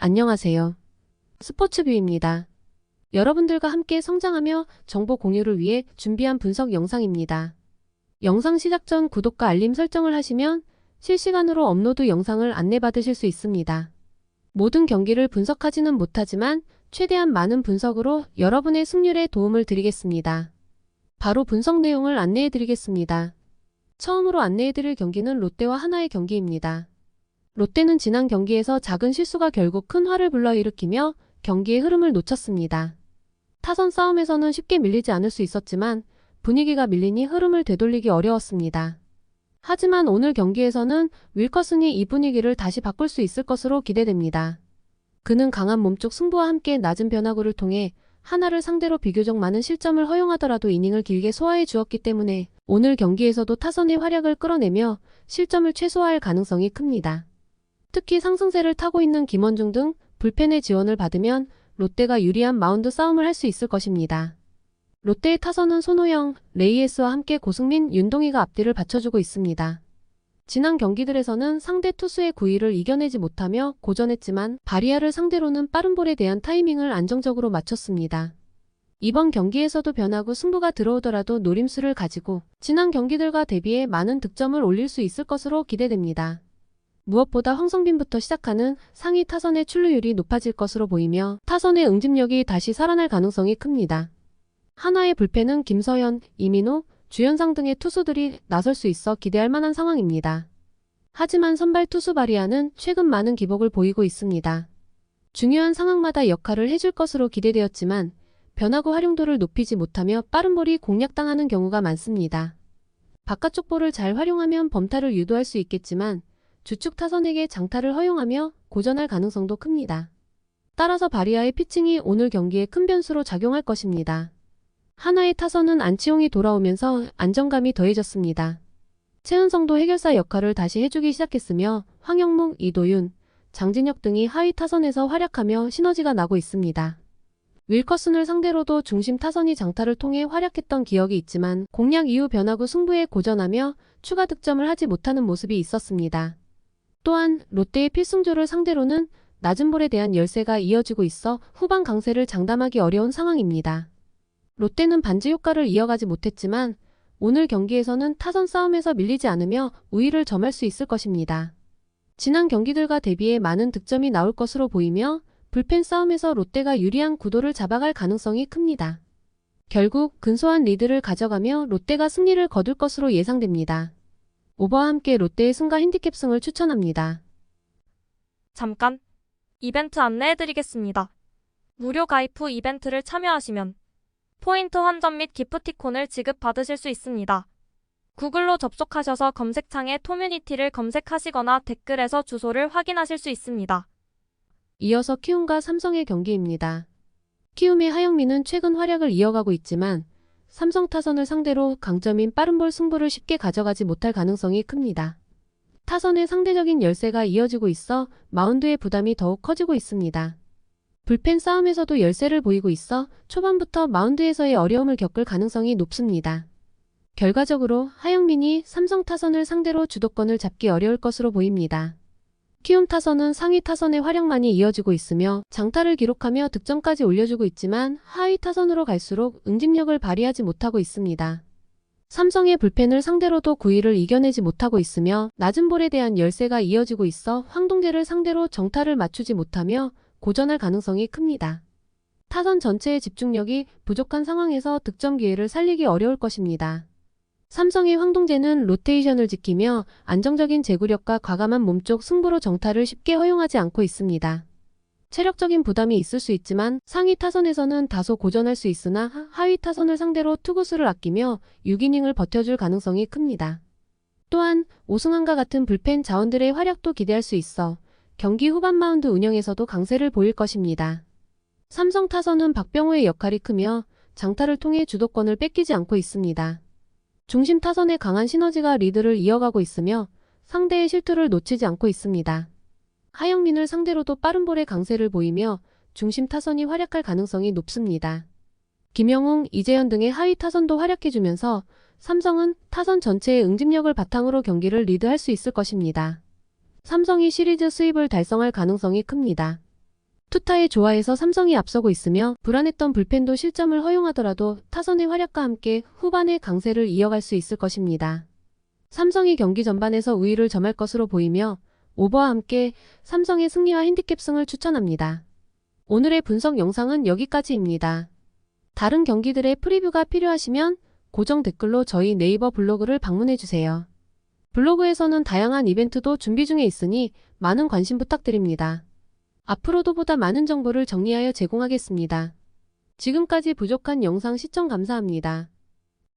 안녕하세요. 스포츠뷰입니다. 여러분들과 함께 성장하며 정보 공유를 위해 준비한 분석 영상입니다. 영상 시작 전 구독과 알림 설정을 하시면 실시간으로 업로드 영상을 안내받으실 수 있습니다. 모든 경기를 분석하지는 못하지만 최대한 많은 분석으로 여러분의 승률에 도움을 드리겠습니다. 바로 분석 내용을 안내해드리겠습니다. 처음으로 안내해드릴 경기는 롯데와 하나의 경기입니다. 롯데는 지난 경기에서 작은 실수가 결국 큰 화를 불러일으키며 경기의 흐름을 놓쳤습니다. 타선 싸움에서는 쉽게 밀리지 않을 수 있었지만 분위기가 밀리니 흐름을 되돌리기 어려웠습니다. 하지만 오늘 경기에서는 윌커슨이 이 분위기를 다시 바꿀 수 있을 것으로 기대됩니다. 그는 강한 몸쪽 승부와 함께 낮은 변화구를 통해 하나를 상대로 비교적 많은 실점을 허용하더라도 이닝을 길게 소화해 주었기 때문에 오늘 경기에서도 타선의 활약을 끌어내며 실점을 최소화할 가능성이 큽니다. 특히 상승세를 타고 있는 김원중 등 불펜의 지원을 받으면 롯데가 유리한 마운드 싸움을 할 수 있을 것입니다. 롯데의 타선은 손호영, 레이에스와 함께 고승민, 윤동희가 앞뒤를 받쳐주고 있습니다. 지난 경기들에서는 상대 투수의 구위를 이겨내지 못하며 고전했지만 바리아를 상대로는 빠른 볼에 대한 타이밍을 안정적으로 맞췄습니다. 이번 경기에서도 변화구 승부가 들어오더라도 노림수를 가지고 지난 경기들과 대비해 많은 득점을 올릴 수 있을 것으로 기대됩니다. 무엇보다 황성빈부터 시작하는 상위 타선의 출루율이 높아질 것으로 보이며 타선의 응집력이 다시 살아날 가능성이 큽니다. 하나의 불펜은 김서현, 이민호, 주현상 등의 투수들이 나설 수 있어 기대할 만한 상황입니다. 하지만 선발 투수 바리아는 최근 많은 기복을 보이고 있습니다. 중요한 상황마다 역할을 해줄 것으로 기대되었지만 변화구 활용도를 높이지 못하며 빠른 볼이 공략당하는 경우가 많습니다. 바깥쪽 볼을 잘 활용하면 범타를 유도할 수 있겠지만 주축 타선에게 장타를 허용하며 고전할 가능성도 큽니다. 따라서 바리아의 피칭이 오늘 경기에 큰 변수로 작용할 것입니다. 하나의 타선은 안치홍이 돌아오면서 안정감이 더해졌습니다. 최은성도 해결사 역할을 다시 해주기 시작했으며 황영묵, 이도윤, 장진혁 등이 하위 타선에서 활약하며 시너지가 나고 있습니다. 윌커슨을 상대로도 중심 타선이 장타를 통해 활약했던 기억이 있지만 공략 이후 변화구 승부에 고전하며 추가 득점을 하지 못하는 모습이 있었습니다. 또한 롯데의 필승조를 상대로는 낮은 볼에 대한 열세가 이어지고 있어 후반 강세를 장담하기 어려운 상황입니다. 롯데는 반지 효과를 이어가지 못했지만 오늘 경기에서는 타선 싸움에서 밀리지 않으며 우위를 점할 수 있을 것입니다. 지난 경기들과 대비해 많은 득점이 나올 것으로 보이며 불펜 싸움에서 롯데가 유리한 구도를 잡아갈 가능성이 큽니다. 결국 근소한 리드를 가져가며 롯데가 승리를 거둘 것으로 예상됩니다. 오버와 함께 롯데의 승가 핸디캡승을 추천합니다. 잠깐! 이벤트 안내해드리겠습니다. 무료 가입 후 이벤트를 참여하시면 포인트 환전 및 기프티콘을 지급받으실 수 있습니다. 구글로 접속하셔서 검색창에 토뮤니티를 검색하시거나 댓글에서 주소를 확인하실 수 있습니다. 이어서 키움과 삼성의 경기입니다. 키움의 하영민은 최근 활약을 이어가고 있지만 삼성 타선을 상대로 강점인 빠른 볼 승부를 쉽게 가져가지 못할 가능성이 큽니다. 타선의 상대적인 열세가 이어지고 있어 마운드의 부담이 더욱 커지고 있습니다. 불펜 싸움에서도 열세를 보이고 있어 초반부터 마운드에서의 어려움을 겪을 가능성이 높습니다. 결과적으로 하영민이 삼성 타선을 상대로 주도권을 잡기 어려울 것으로 보입니다. 키움 타선은 상위 타선의 활약만이 이어지고 있으며 장타를 기록하며 득점까지 올려주고 있지만 하위 타선으로 갈수록 응집력을 발휘하지 못하고 있습니다. 삼성의 불펜을 상대로도 구위를 이겨내지 못하고 있으며 낮은 볼에 대한 열세가 이어지고 있어 황동재를 상대로 정타를 맞추지 못하며 고전할 가능성이 큽니다. 타선 전체의 집중력이 부족한 상황에서 득점 기회를 살리기 어려울 것입니다. 삼성의 황동재는 로테이션을 지키며 안정적인 제구력과 과감한 몸쪽 승부로 정타를 쉽게 허용하지 않고 있습니다. 체력적인 부담이 있을 수 있지만 상위 타선에서는 다소 고전할 수 있으나 하위 타선을 상대로 투구수를 아끼며 6이닝을 버텨줄 가능성이 큽니다. 또한 오승환과 같은 불펜 자원들의 활약도 기대할 수 있어 경기 후반 마운드 운영에서도 강세를 보일 것입니다. 삼성 타선은 박병호의 역할이 크며 장타를 통해 주도권을 뺏기지 않고 있습니다. 중심 타선의 강한 시너지가 리드를 이어가고 있으며 상대의 실투를 놓치지 않고 있습니다. 하영민을 상대로도 빠른 볼의 강세를 보이며 중심 타선이 활약할 가능성이 높습니다. 김영웅, 이재현 등의 하위 타선도 활약해주면서 삼성은 타선 전체의 응집력을 바탕으로 경기를 리드할 수 있을 것입니다. 삼성이 시리즈 수입을 달성할 가능성이 큽니다. 투타의 조화에서 삼성이 앞서고 있으며 불안했던 불펜도 실점을 허용하더라도 타선의 활약과 함께 후반의 강세를 이어갈 수 있을 것입니다. 삼성이 경기 전반에서 우위를 점할 것으로 보이며 오버와 함께 삼성의 승리와 핸디캡승을 추천합니다. 오늘의 분석 영상은 여기까지입니다. 다른 경기들의 프리뷰가 필요하시면 고정 댓글로 저희 네이버 블로그를 방문해주세요. 블로그에서는 다양한 이벤트도 준비 중에 있으니 많은 관심 부탁드립니다. 앞으로도 보다 많은 정보를 정리하여 제공하겠습니다. 지금까지 부족한 영상 시청 감사합니다.